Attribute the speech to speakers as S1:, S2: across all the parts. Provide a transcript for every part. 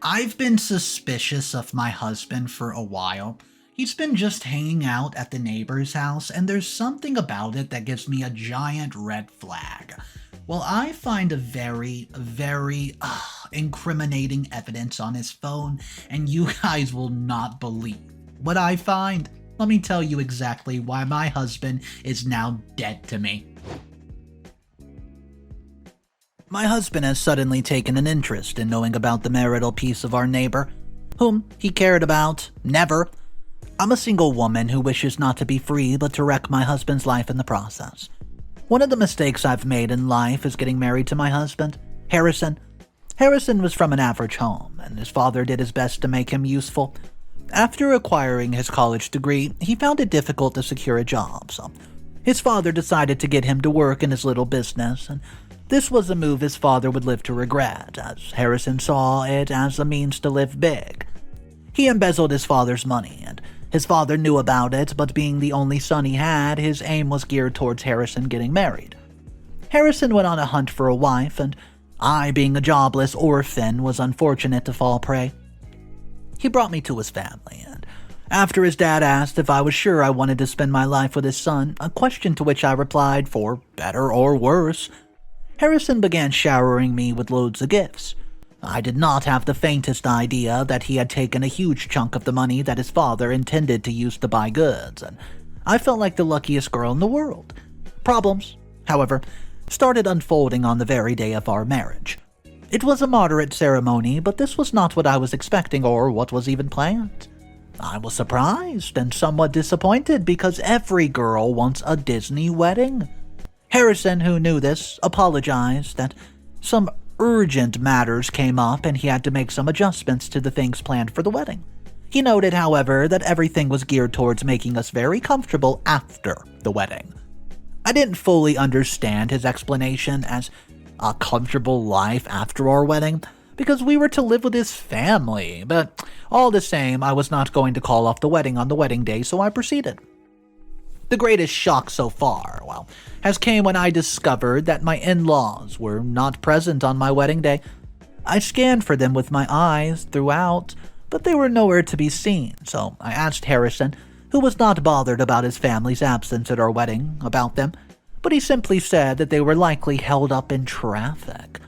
S1: I've been suspicious of my husband for a while. He's been just hanging out at the neighbor's house, and there's something about it that gives me a giant red flag. Well, I find a very incriminating evidence on his phone, and you guys will not believe what I find. Let me tell you exactly why my husband is now dead to me. My husband has suddenly taken an interest in knowing about the marital peace of our neighbor, whom he cared about never. I'm a single woman who wishes not to be free but to wreck my husband's life in the process. One of the mistakes I've made in life is getting married to my husband, Harrison. Harrison was from an average home, and his father did his best to make him useful. After acquiring his college degree, he found it difficult to secure a job, so his father decided to get him to work in his little business, and this was a move his father would live to regret, as Harrison saw it as a means to live big. He embezzled his father's money, and his father knew about it, but being the only son he had, his aim was geared towards Harrison getting married. Harrison went on a hunt for a wife, and I, being a jobless orphan, was unfortunate to fall prey. He brought me to his family, and after his dad asked if I was sure I wanted to spend my life with his son, a question to which I replied, for better or worse, Harrison began showering me with loads of gifts. I did not have the faintest idea that he had taken a huge chunk of the money that his father intended to use to buy goods, and I felt like the luckiest girl in the world. Problems, however, started unfolding on the very day of our marriage. It was a moderate ceremony, but this was not what I was expecting or what was even planned. I was surprised and somewhat disappointed because every girl wants a Disney wedding. Harrison, who knew this, apologized that some urgent matters came up and he had to make some adjustments to the things planned for the wedding. He noted, however, that everything was geared towards making us very comfortable after the wedding. I didn't fully understand his explanation as a comfortable life after our wedding, because we were to live with his family, but all the same, I was not going to call off the wedding on the wedding day, so I proceeded. The greatest shock so far, has came when I discovered that my in-laws were not present on my wedding day. I scanned for them with my eyes throughout, but they were nowhere to be seen, so I asked Harrison, who was not bothered about his family's absence at our wedding, about them, but he simply said that they were likely held up in traffic.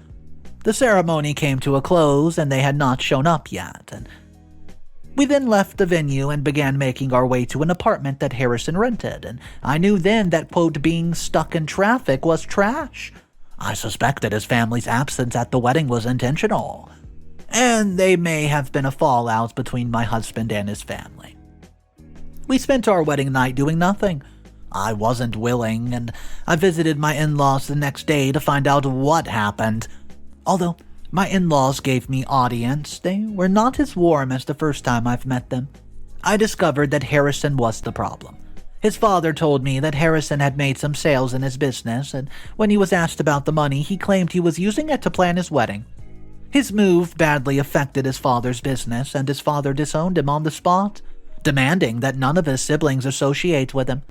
S1: The ceremony came to a close and they had not shown up yet, and we then left the venue and began making our way to an apartment that Harrison rented, and I knew then that, quote, being stuck in traffic was trash. I suspected his family's absence at the wedding was intentional, and they may have been a fallout between my husband and his family. We spent our wedding night doing nothing. I wasn't willing, and I visited my in-laws the next day to find out what happened. Although my in-laws gave me audience, they were not as warm as the first time I've met them. I discovered that Harrison was the problem. His father told me that Harrison had made some sales in his business, and when he was asked about the money, he claimed he was using it to plan his wedding. His move badly affected his father's business, and his father disowned him on the spot, demanding that none of his siblings associate with him.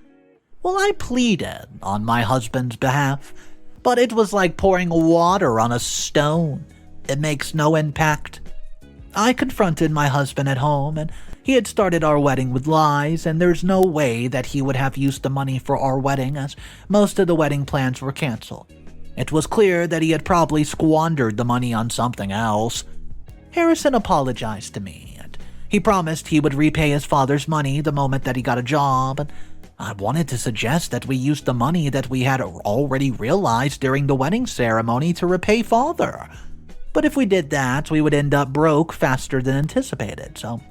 S1: Well, I pleaded on my husband's behalf, but it was like pouring water on a stone. It makes no impact. I confronted my husband at home, and he had started our wedding with lies, and there's no way that he would have used the money for our wedding, as most of the wedding plans were canceled. It was clear that he had probably squandered the money on something else. Harrison apologized to me, and he promised he would repay his father's money the moment that he got a job, and I wanted to suggest that we used the money that we had already realized during the wedding ceremony to repay father. But if we did that, we would end up broke faster than anticipated, so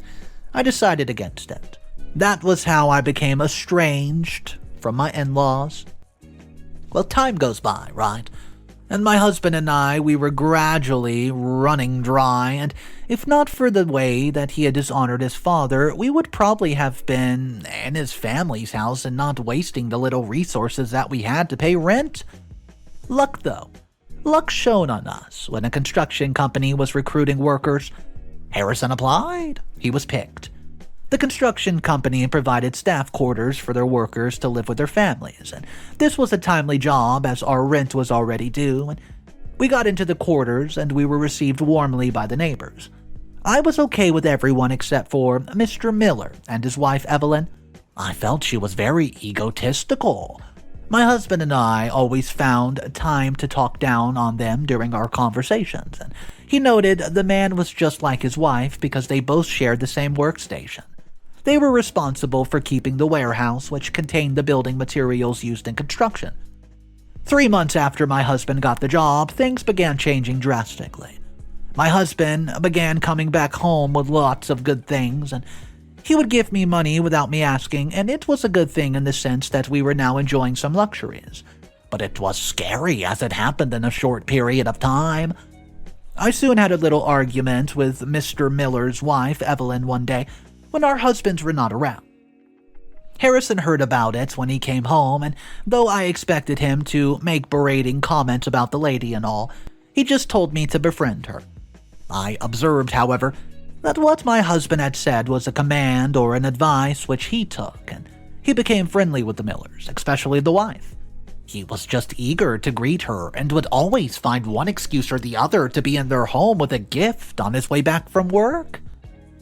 S1: I decided against it. That was how I became estranged from my in-laws. Well, time goes by, right? And my husband and I, we were gradually running dry, and if not for the way that he had dishonored his father, we would probably have been in his family's house and not wasting the little resources that we had to pay rent. Luck, though. Luck shone on us when a construction company was recruiting workers. Harrison applied. He was picked. The construction company provided staff quarters for their workers to live with their families, and this was a timely job as our rent was already due, and we got into the quarters and we were received warmly by the neighbors. I was okay with everyone except for Mr. Miller and his wife Evelyn. I felt she was very egotistical. My husband and I always found time to talk down on them during our conversations, and he noted the man was just like his wife because they both shared the same workstation. They were responsible for keeping the warehouse, which contained the building materials used in construction. 3 months after my husband got the job, things began changing drastically. My husband began coming back home with lots of good things, and he would give me money without me asking, and it was a good thing in the sense that we were now enjoying some luxuries. But it was scary as it happened in a short period of time. I soon had a little argument with Mr. Miller's wife, Evelyn, one day when our husbands were not around. Harrison heard about it when he came home, and though I expected him to make berating comments about the lady and all, he just told me to befriend her. I observed, however, that what my husband had said was a command or an advice which he took, and he became friendly with the Millers, especially the wife. He was just eager to greet her and would always find one excuse or the other to be in their home with a gift on his way back from work.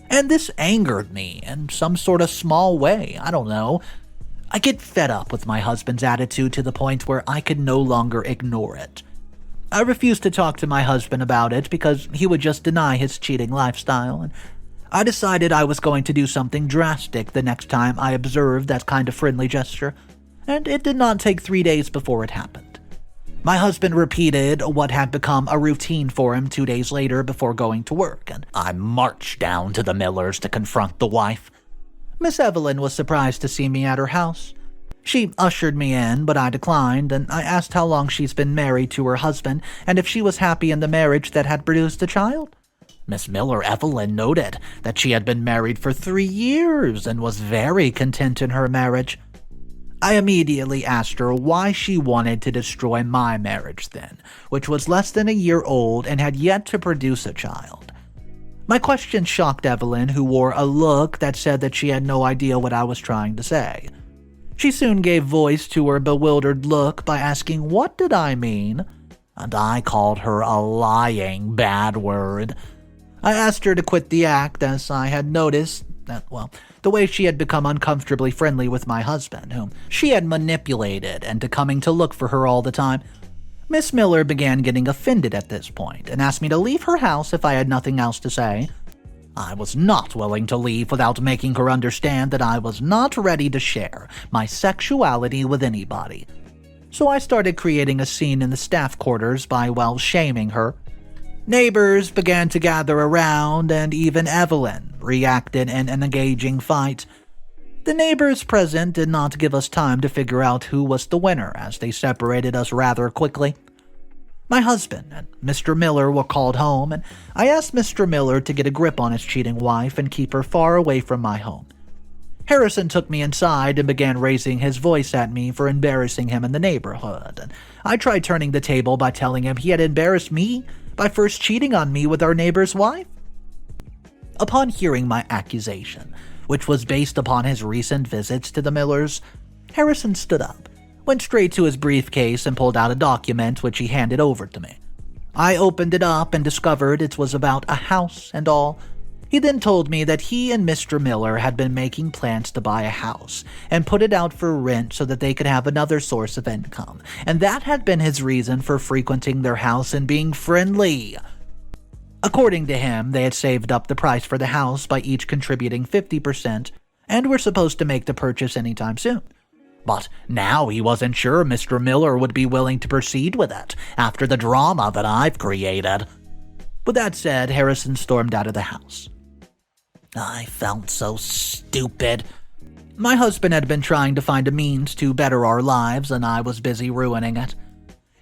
S1: And this angered me in some sort of small way, I don't know. I get fed up with my husband's attitude to the point where I could no longer ignore it. I refused to talk to my husband about it because he would just deny his cheating lifestyle, and I decided I was going to do something drastic the next time I observed that kind of friendly gesture, and it did not take 3 days before it happened. My husband repeated what had become a routine for him 2 days later before going to work, and I marched down to the Millers to confront the wife. Miss Evelyn was surprised to see me at her house. She ushered me in, but I declined, and I asked how long she's been married to her husband and if she was happy in the marriage that had produced a child. Miss Miller Evelyn noted that she had been married for 3 years and was very content in her marriage. I immediately asked her why she wanted to destroy my marriage then, which was less than a year old and had yet to produce a child. My question shocked Evelyn, who wore a look that said that she had no idea what I was trying to say. She soon gave voice to her bewildered look by asking what did I mean, and I called her a lying bad word. I asked her to quit the act as I had noticed that, the way she had become uncomfortably friendly with my husband, whom she had manipulated into coming to look for her all the time. Miss Miller began getting offended at this point and asked me to leave her house if I had nothing else to say. I was not willing to leave without making her understand that I was not ready to share my sexuality with anybody. So I started creating a scene in the staff quarters by, shaming her. Neighbors began to gather around, and even Evelyn reacted in an engaging fight. The neighbors present did not give us time to figure out who was the winner, as they separated us rather quickly. My husband and Mr. Miller were called home, and I asked Mr. Miller to get a grip on his cheating wife and keep her far away from my home. Harrison took me inside and began raising his voice at me for embarrassing him in the neighborhood, and I tried turning the table by telling him he had embarrassed me by first cheating on me with our neighbor's wife. Upon hearing my accusation, which was based upon his recent visits to the Millers, Harrison stood up, went straight to his briefcase and pulled out a document which he handed over to me. I opened it up and discovered it was about a house and all. He then told me that he and Mr. Miller had been making plans to buy a house and put it out for rent so that they could have another source of income, and that had been his reason for frequenting their house and being friendly. According to him, they had saved up the price for the house by each contributing 50% and were supposed to make the purchase anytime soon. But now he wasn't sure Mr. Miller would be willing to proceed with it after the drama that I've created. With that said, Harrison stormed out of the house. I felt so stupid. My husband had been trying to find a means to better our lives, and I was busy ruining it.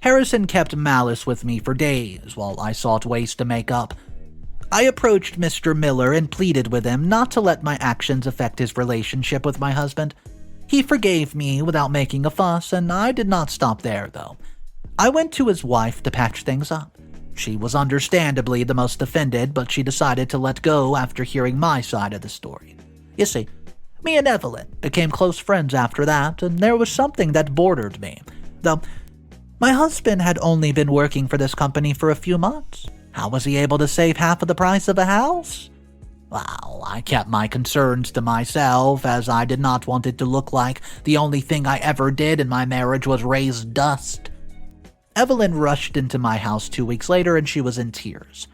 S1: Harrison kept malice with me for days while I sought ways to make up. I approached Mr. Miller and pleaded with him not to let my actions affect his relationship with my husband. He forgave me without making a fuss, and I did not stop there, though. I went to his wife to patch things up. She was understandably the most offended, but she decided to let go after hearing my side of the story. You see, me and Evelyn became close friends after that, and there was something that bordered me. Though, my husband had only been working for this company for a few months. How was he able to save half of the price of a house? Well, I kept my concerns to myself, as I did not want it to look like the only thing I ever did in my marriage was raise dust. Evelyn rushed into my house 2 weeks later, and she was in tears.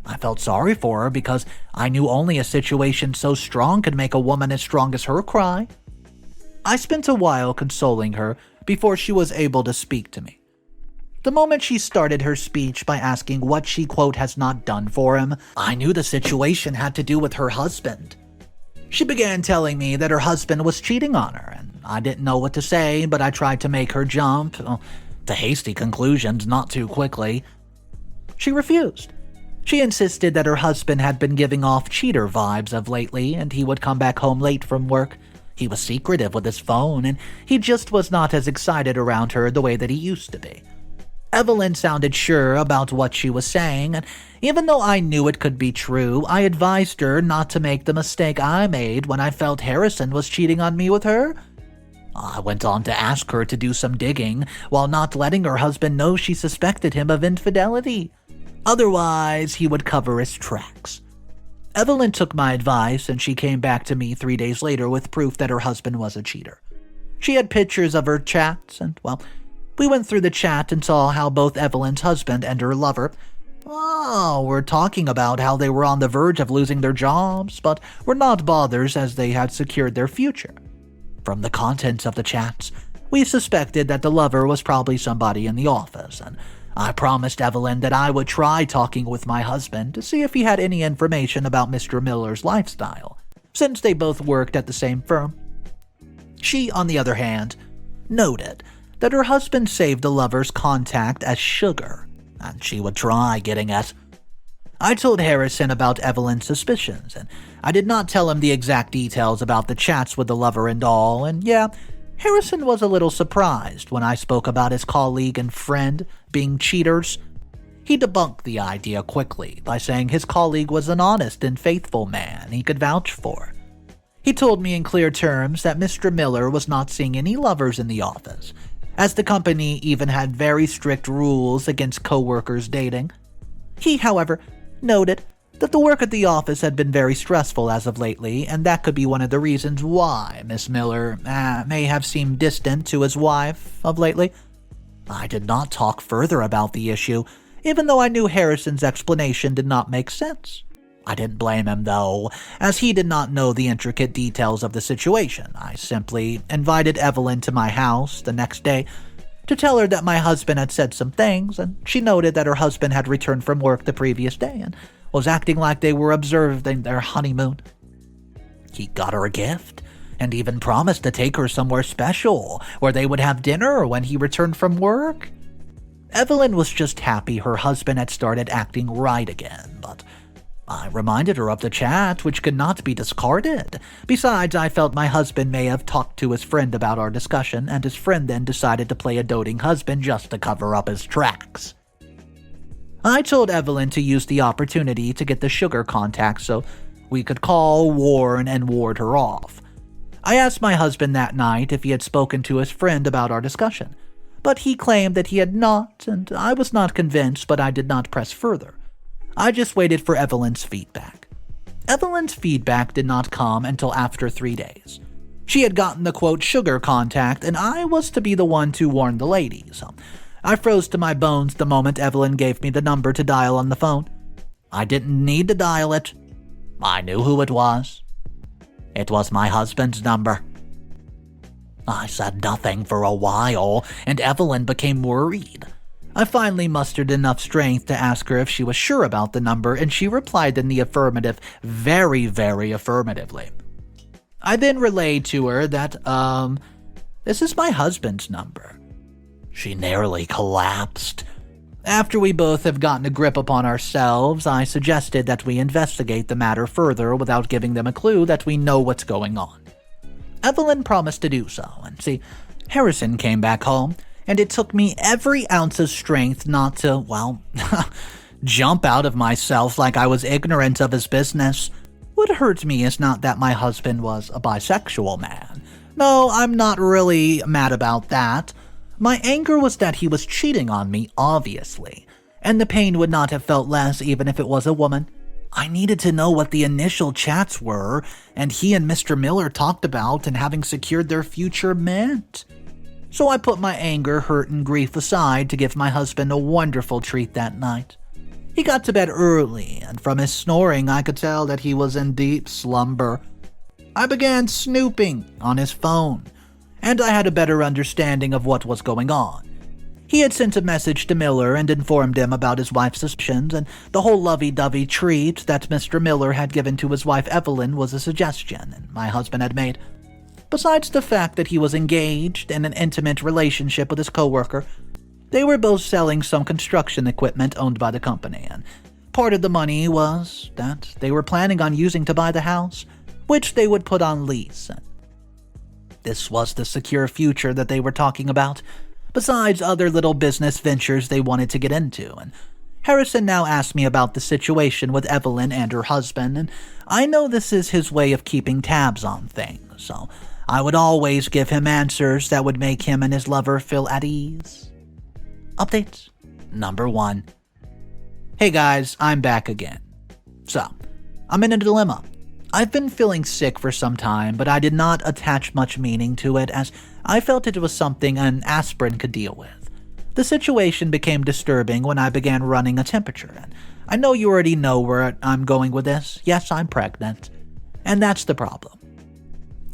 S1: I felt sorry for her because I knew only a situation so strong could make a woman as strong as her cry. I spent a while consoling her before she was able to speak to me. The moment she started her speech by asking what she, quote, has not done for him, I knew the situation had to do with her husband. She began telling me that her husband was cheating on her, and I didn't know what to say, but I tried to make her jump to hasty conclusions not too quickly. She refused. She insisted that her husband had been giving off cheater vibes of lately, and he would come back home late from work. He was secretive with his phone, and he just was not as excited around her the way that he used to be. Evelyn sounded sure about what she was saying, and even though I knew it could be true, I advised her not to make the mistake I made when I felt Harrison was cheating on me with her. I went on to ask her to do some digging, while not letting her husband know she suspected him of infidelity. Otherwise, he would cover his tracks. Evelyn took my advice, and she came back to me 3 days later with proof that her husband was a cheater. She had pictures of her chats, and, well, we went through the chat and saw how both Evelyn's husband and her lover were talking about how they were on the verge of losing their jobs, but were not bothered as they had secured their future. From the contents of the chats, we suspected that the lover was probably somebody in the office, and I promised Evelyn that I would try talking with my husband to see if he had any information about Mr. Miller's lifestyle, since they both worked at the same firm. She, on the other hand, noted that her husband saved the lover's contact as Sugar, and she would try getting it. I told Harrison about Evelyn's suspicions, and I did not tell him the exact details about the chats with the lover and all, and yeah, Harrison was a little surprised when I spoke about his colleague and friend being cheaters. He debunked the idea quickly by saying his colleague was an honest and faithful man he could vouch for. He told me in clear terms that Mr. Miller was not seeing any lovers in the office, as the company even had very strict rules against co-workers dating. He, however, noted that the work at the office had been very stressful as of lately, and that could be one of the reasons why Miss Miller may have seemed distant to his wife of lately. I did not talk further about the issue, even though I knew Harrison's explanation did not make sense. I didn't blame him, though, as he did not know the intricate details of the situation. I simply invited Evelyn to my house the next day to tell her that my husband had said some things, and she noted that her husband had returned from work the previous day and was acting like they were observing their honeymoon. He got her a gift, and even promised to take her somewhere special, where they would have dinner when he returned from work. Evelyn was just happy her husband had started acting right again, but I reminded her of the chat, which could not be discarded. Besides, I felt my husband may have talked to his friend about our discussion, and his friend then decided to play a doting husband just to cover up his tracks. I told Evelyn to use the opportunity to get the Sugar contact so we could call, warn, and ward her off. I asked my husband that night if he had spoken to his friend about our discussion, but he claimed that he had not, and I was not convinced, but I did not press further. I just waited for Evelyn's feedback. Evelyn's feedback did not come until after 3 days. She had gotten the quote Sugar contact, and I was to be the one to warn the ladies. I froze to my bones the moment Evelyn gave me the number to dial on the phone. I didn't need to dial it. I knew who it was. It was my husband's number. I said nothing for a while, and Evelyn became worried. I finally mustered enough strength to ask her if she was sure about the number, and she replied in the affirmative, very, very affirmatively. I then relayed to her that, this is my husband's number. She nearly collapsed. After we both have gotten a grip upon ourselves, I suggested that we investigate the matter further without giving them a clue that we know what's going on. Evelyn promised to do so, and see, Harrison came back home, and it took me every ounce of strength not to, jump out of myself like I was ignorant of his business. What hurt me is not that my husband was a bisexual man. No, I'm not really mad about that. My anger was that he was cheating on me, obviously, and the pain would not have felt less even if it was a woman. I needed to know what the initial chats were, and he and Mr. Miller talked about and having secured their future meant. So I put my anger, hurt, and grief aside to give my husband a wonderful treat that night. He got to bed early, and from his snoring I could tell that he was in deep slumber. I began snooping on his phone, and I had a better understanding of what was going on. He had sent a message to Miller and informed him about his wife's suspicions, and the whole lovey-dovey treat that Mr. Miller had given to his wife Evelyn was a suggestion and my husband had made. Besides the fact that he was engaged in an intimate relationship with his coworker, they were both selling some construction equipment owned by the company, and part of the money was that they were planning on using to buy the house, which they would put on lease. This was the secure future that they were talking about, besides other little business ventures they wanted to get into, and Harrison now asked me about the situation with Evelyn and her husband, and I know this is his way of keeping tabs on things, so I would always give him answers that would make him and his lover feel at ease. Update number 1. Hey guys, I'm back again. So, I'm in a dilemma. I've been feeling sick for some time, but I did not attach much meaning to it as I felt it was something an aspirin could deal with. The situation became disturbing when I began running a temperature, and I know you already know where I'm going with this. Yes, I'm pregnant. And that's the problem.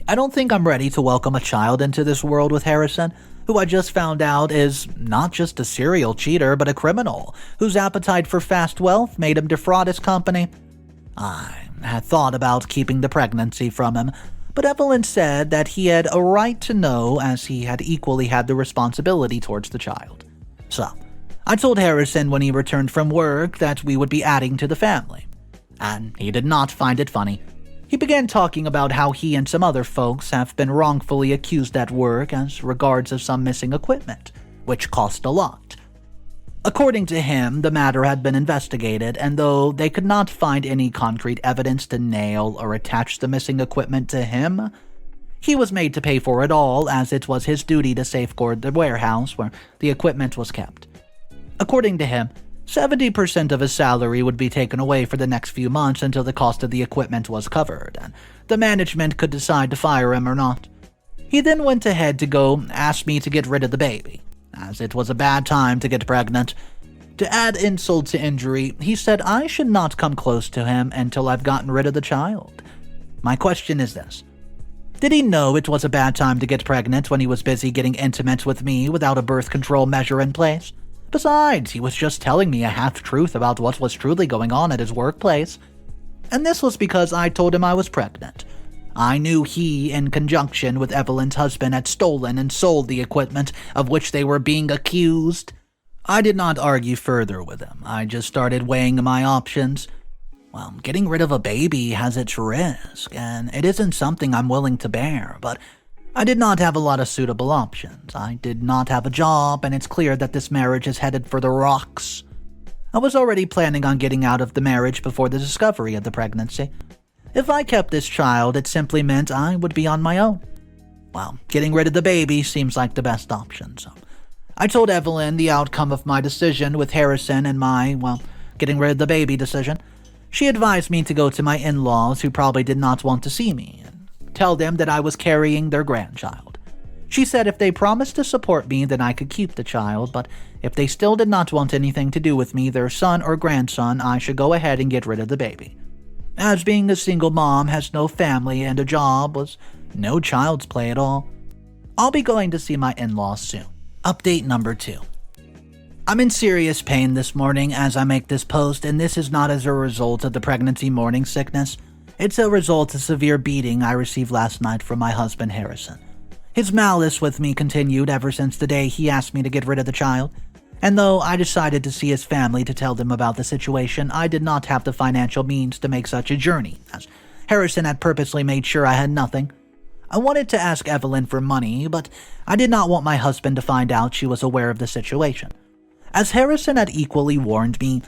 S1: I don't think I'm ready to welcome a child into this world with Harrison, who I just found out is not just a serial cheater, but a criminal, whose appetite for fast wealth made him defraud his company. I had thought about keeping the pregnancy from him, but Evelyn said that he had a right to know as he had equally had the responsibility towards the child. So, I told Harrison when he returned from work that we would be adding to the family, and he did not find it funny. He began talking about how he and some other folks have been wrongfully accused at work as regards of some missing equipment, which cost a lot. According to him, the matter had been investigated, and though they could not find any concrete evidence to nail or attach the missing equipment to him, he was made to pay for it all as it was his duty to safeguard the warehouse where the equipment was kept. According to him, 70% of his salary would be taken away for the next few months until the cost of the equipment was covered, and the management could decide to fire him or not. He then went ahead to go ask me to get rid of the baby, as it was a bad time to get pregnant. To add insult to injury, he said I should not come close to him until I've gotten rid of the child. My question is this. Did he know it was a bad time to get pregnant when he was busy getting intimate with me without a birth control measure in place? Besides, he was just telling me a half-truth about what was truly going on at his workplace. And this was because I told him I was pregnant. I knew he, in conjunction with Evelyn's husband, had stolen and sold the equipment of which they were being accused. I did not argue further with him. I just started weighing my options. Well, getting rid of a baby has its risk, and it isn't something I'm willing to bear, but I did not have a lot of suitable options. I did not have a job, and it's clear that this marriage is headed for the rocks. I was already planning on getting out of the marriage before the discovery of the pregnancy. If I kept this child, it simply meant I would be on my own. Well, getting rid of the baby seems like the best option, so I told Evelyn the outcome of my decision with Harrison and my, getting rid of the baby decision. She advised me to go to my in-laws, who probably did not want to see me, and tell them that I was carrying their grandchild. She said if they promised to support me, then I could keep the child, but if they still did not want anything to do with me, their son or grandson, I should go ahead and get rid of the baby. As being a single mom, has no family, and a job was no child's play at all. I'll be going to see my in-laws soon. Update number 2. I'm in serious pain this morning as I make this post, and this is not as a result of the pregnancy morning sickness. It's a result of severe beating I received last night from my husband Harrison. His malice with me continued ever since the day he asked me to get rid of the child. And though I decided to see his family to tell them about the situation, I did not have the financial means to make such a journey, as Harrison had purposely made sure I had nothing. I wanted to ask Evelyn for money, but I did not want my husband to find out she was aware of the situation. As Harrison had equally warned me,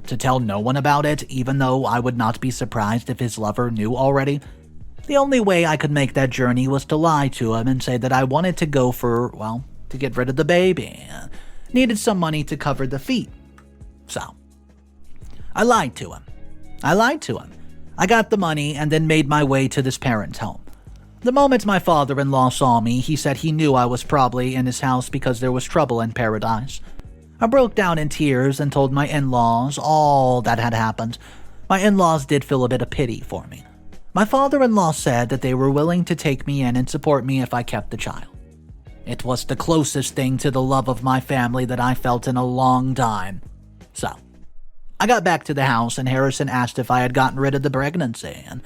S1: to tell no one about it, even though I would not be surprised if his lover knew already. The only way I could make that journey was to lie to him and say that I wanted to go to get rid of the baby. Needed some money to cover the fee. So, I lied to him. I lied to him. I got the money and then made my way to this parent's home. The moment my father-in-law saw me, he said he knew I was probably in his house because there was trouble in paradise. I broke down in tears and told my in-laws all that had happened. My in-laws did feel a bit of pity for me. My father-in-law said that they were willing to take me in and support me if I kept the child. It was the closest thing to the love of my family that I felt in a long time. So, I got back to the house and Harrison asked if I had gotten rid of the pregnancy, and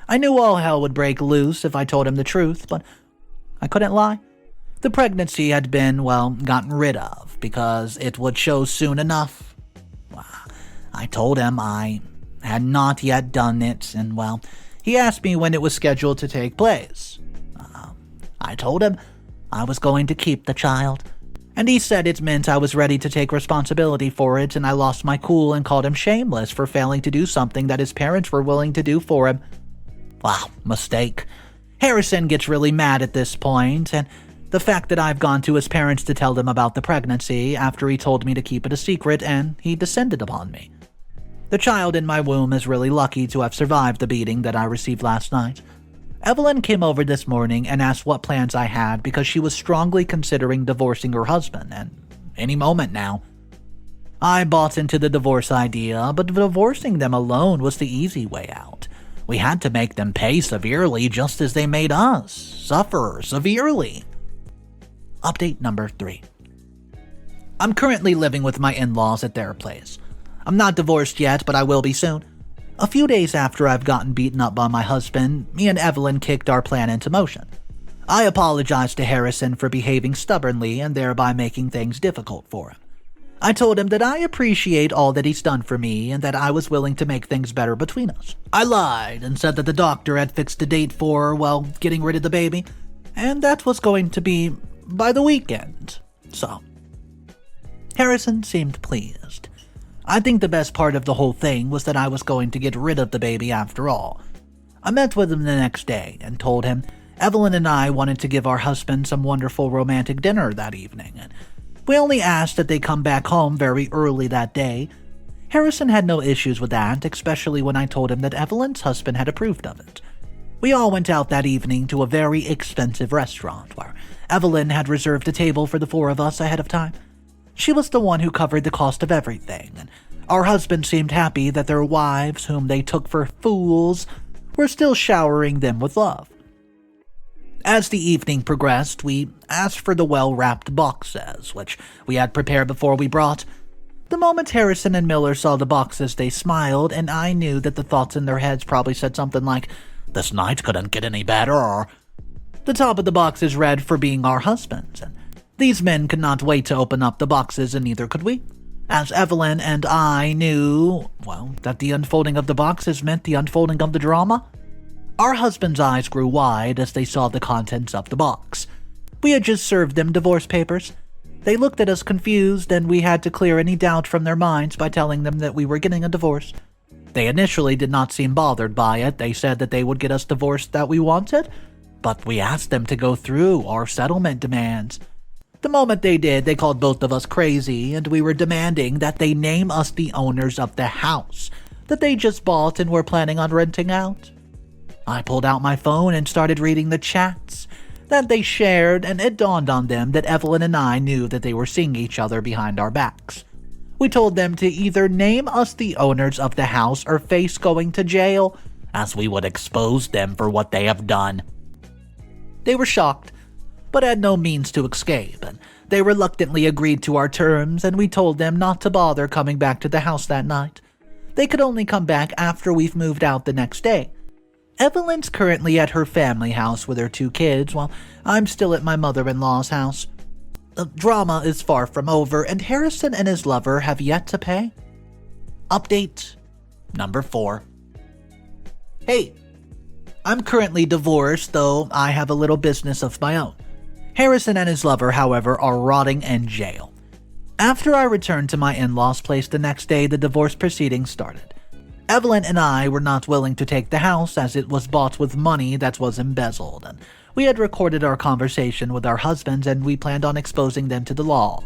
S1: I knew all hell would break loose if I told him the truth, but I couldn't lie. The pregnancy had been, gotten rid of because it would show soon enough. I told him I had not yet done it, and he asked me when it was scheduled to take place. I told him I was going to keep the child, and he said it meant I was ready to take responsibility for it, and I lost my cool and called him shameless for failing to do something that his parents were willing to do for him. Mistake. Harrison gets really mad at this point, and the fact that I've gone to his parents to tell them about the pregnancy after he told me to keep it a secret and he descended upon me. The child in my womb is really lucky to have survived the beating that I received last night. Evelyn came over this morning and asked what plans I had because she was strongly considering divorcing her husband, and any moment now. I bought into the divorce idea, but divorcing them alone was the easy way out. We had to make them pay severely just as they made us suffer severely. Update number 3. I'm currently living with my in-laws at their place. I'm not divorced yet, but I will be soon. A few days after I've gotten beaten up by my husband, me and Evelyn kicked our plan into motion. I apologized to Harrison for behaving stubbornly and thereby making things difficult for him. I told him that I appreciate all that he's done for me and that I was willing to make things better between us. I lied and said that the doctor had fixed a date for, getting rid of the baby, and that was going to be by the weekend. So, Harrison seemed pleased. I think the best part of the whole thing was that I was going to get rid of the baby after all. I met with him the next day and told him Evelyn and I wanted to give our husband some wonderful romantic dinner that evening, and we only asked that they come back home very early that day. Harrison had no issues with that, especially when I told him that Evelyn's husband had approved of it. We all went out that evening to a very expensive restaurant where Evelyn had reserved a table for the 4 of us ahead of time. She was the one who covered the cost of everything, and our husbands seemed happy that their wives, whom they took for fools, were still showering them with love. As the evening progressed, we asked for the well-wrapped boxes, which we had prepared before we brought. The moment Harrison and Miller saw the boxes, they smiled, and I knew that the thoughts in their heads probably said something like, "This night couldn't get any better." The top of the boxes read for being our husbands, and these men could not wait to open up the boxes, and neither could we, as Evelyn and I knew, that the unfolding of the boxes meant the unfolding of the drama. Our husbands' eyes grew wide as they saw the contents of the box. We had just served them divorce papers. They looked at us confused, and we had to clear any doubt from their minds by telling them that we were getting a divorce. They initially did not seem bothered by it. They said that they would get us divorced that we wanted, but we asked them to go through our settlement demands. The moment they did, they called both of us crazy, and we were demanding that they name us the owners of the house that they just bought and were planning on renting out. I pulled out my phone and started reading the chats that they shared, and it dawned on them that Evelyn and I knew that they were seeing each other behind our backs. We told them to either name us the owners of the house or face going to jail, as we would expose them for what they have done. They were shocked, but had no means to escape, and they reluctantly agreed to our terms, and we told them not to bother coming back to the house that night. They could only come back after we've moved out the next day. Evelyn's currently at her family house with her 2 kids, while I'm still at my mother-in-law's house. The drama is far from over, and Harrison and his lover have yet to pay. Update number 4. Hey, I'm currently divorced, though I have a little business of my own. Harrison and his lover, however, are rotting in jail. After I returned to my in-laws' place the next day, the divorce proceedings started. Evelyn and I were not willing to take the house as it was bought with money that was embezzled, and we had recorded our conversation with our husbands and we planned on exposing them to the law.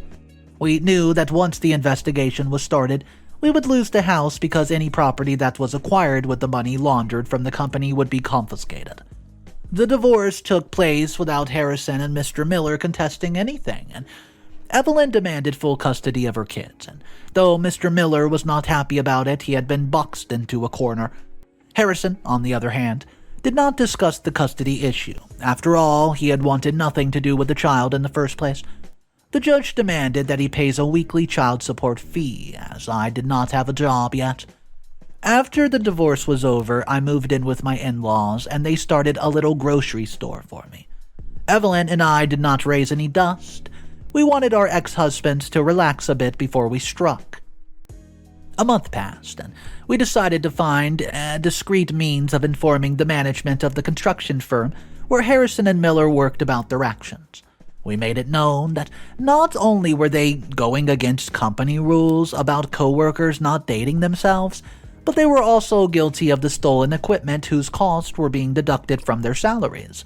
S1: We knew that once the investigation was started, We would lose the house because any property that was acquired with the money laundered from the company would be confiscated. The divorce took place without Harrison and Mr. Miller contesting anything, and Evelyn demanded full custody of her kids, and though Mr. Miller was not happy about it, he had been boxed into a corner. Harrison, on the other hand, did not discuss the custody issue. After all, he had wanted nothing to do with the child in the first place. The judge demanded that he pays a weekly child support fee, as I did not have a job yet. After the divorce was over, I moved in with my in-laws, and they started a little grocery store for me. Evelyn and I did not raise any dust. We wanted our ex-husbands to relax a bit before we struck. A month passed, and we decided to find a discreet means of informing the management of the construction firm where Harrison and Miller worked about their actions. We made it known that not only were they going against company rules about co-workers not dating themselves, but they were also guilty of the stolen equipment whose costs were being deducted from their salaries.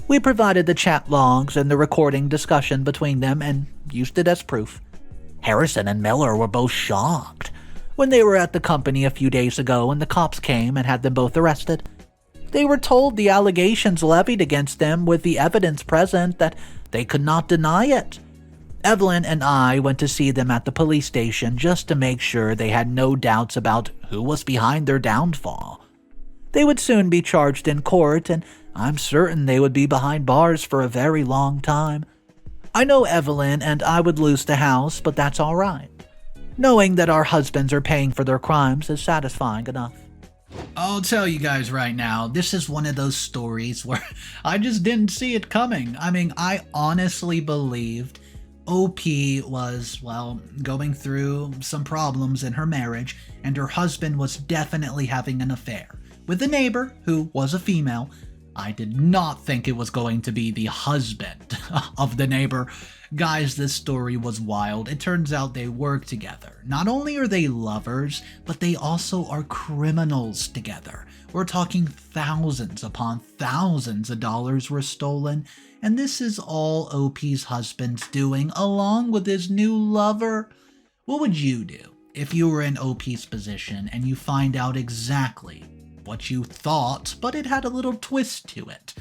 S1: We provided the chat logs and the recording discussion between them and used it as proof. Harrison and Miller were both shocked when they were at the company a few days ago and the cops came and had them both arrested. They were told the allegations levied against them with the evidence present that they could not deny it. Evelyn and I went to see them at the police station just to make sure they had no doubts about who was behind their downfall. They would soon be charged in court, and I'm certain they would be behind bars for a very long time. I know Evelyn and I would lose the house, but that's all right. Knowing that our husbands are paying for their crimes is satisfying enough. I'll tell you guys right now, this is one of those stories where I just didn't see it coming. I mean, I honestly believed OP was, going through some problems in her marriage, and her husband was definitely having an affair with a neighbor who was a female. I did not think it was going to be the husband of the neighbor. Guys, this story was wild. It turns out they work together. Not only are they lovers, but they also are criminals together. We're talking thousands upon thousands of dollars were stolen, and this is all OP's husband's doing, along with his new lover. What would you do if you were in OP's position and you find out exactly what you thought, but it had a little twist to it?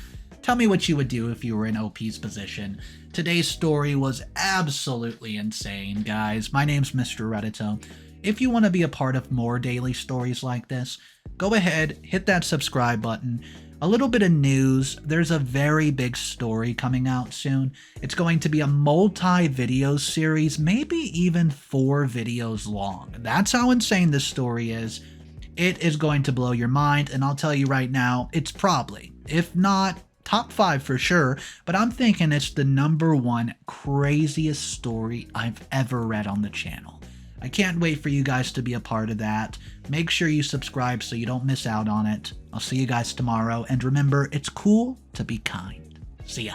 S1: Tell me what you would do if you were in OP's position. Today's story was absolutely insane, guys. My name's Mr. Reddito. If you want to be a part of more daily stories like this, go ahead, hit that subscribe button. A little bit of news, there's a very big story coming out soon. It's going to be a multi-video series, maybe even 4 videos long. That's how insane this story is. It is going to blow your mind, and I'll tell you right now, it's probably, if not top 5 for sure, but I'm thinking it's the #1 craziest story I've ever read on the channel. I can't wait for you guys to be a part of that. Make sure you subscribe so you don't miss out on it. I'll see you guys tomorrow, and remember, it's cool to be kind. See ya.